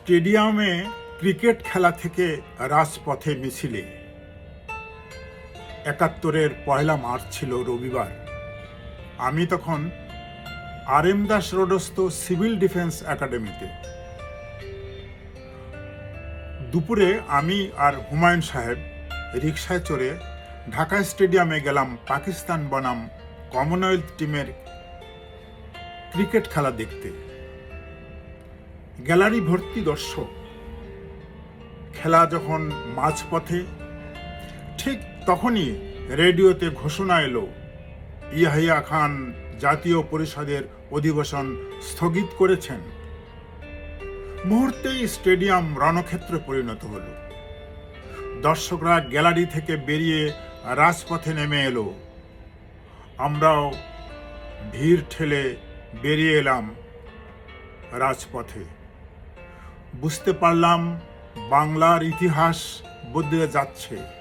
স্টেডিয়ামে ক্রিকেট খেলা থেকে রাজপথে মিছিলে। ৭১-এর ১ মার্চ ছিল রবিবার। আমি তখন আর.এম. দাস রোডস্থ সিভিল ডিফেন্স একাডেমিতে। দুপুরে আমি আর হুমায়ুন সাহেব রিকশায় চড়ে ঢাকা স্টেডিয়ামে গেলাম পাকিস্তান বনাম কমনওয়েলথ টিমের ক্রিকেট খেলা দেখতে। গ্যালারি ভর্তি দর্শক। খেলা যখন মাঝপথে, ঠিক তখনই রেডিওতে ঘোষণা এলো, ইয়াহিয়া খান জাতীয় পরিষদের অধিবেশন স্থগিত করেছেন। মুহূর্তেই স্টেডিয়াম রণক্ষেত্রে পরিণত হলো। দর্শকরা গ্যালারি থেকে বেরিয়ে রাজপথে নেমে এলো। আমরাও ভিড় ঠেলে বেরিয়ে এলাম রাজপথে। বুঝতে পারলাম বাংলার ইতিহাস বদলে যাচ্ছে।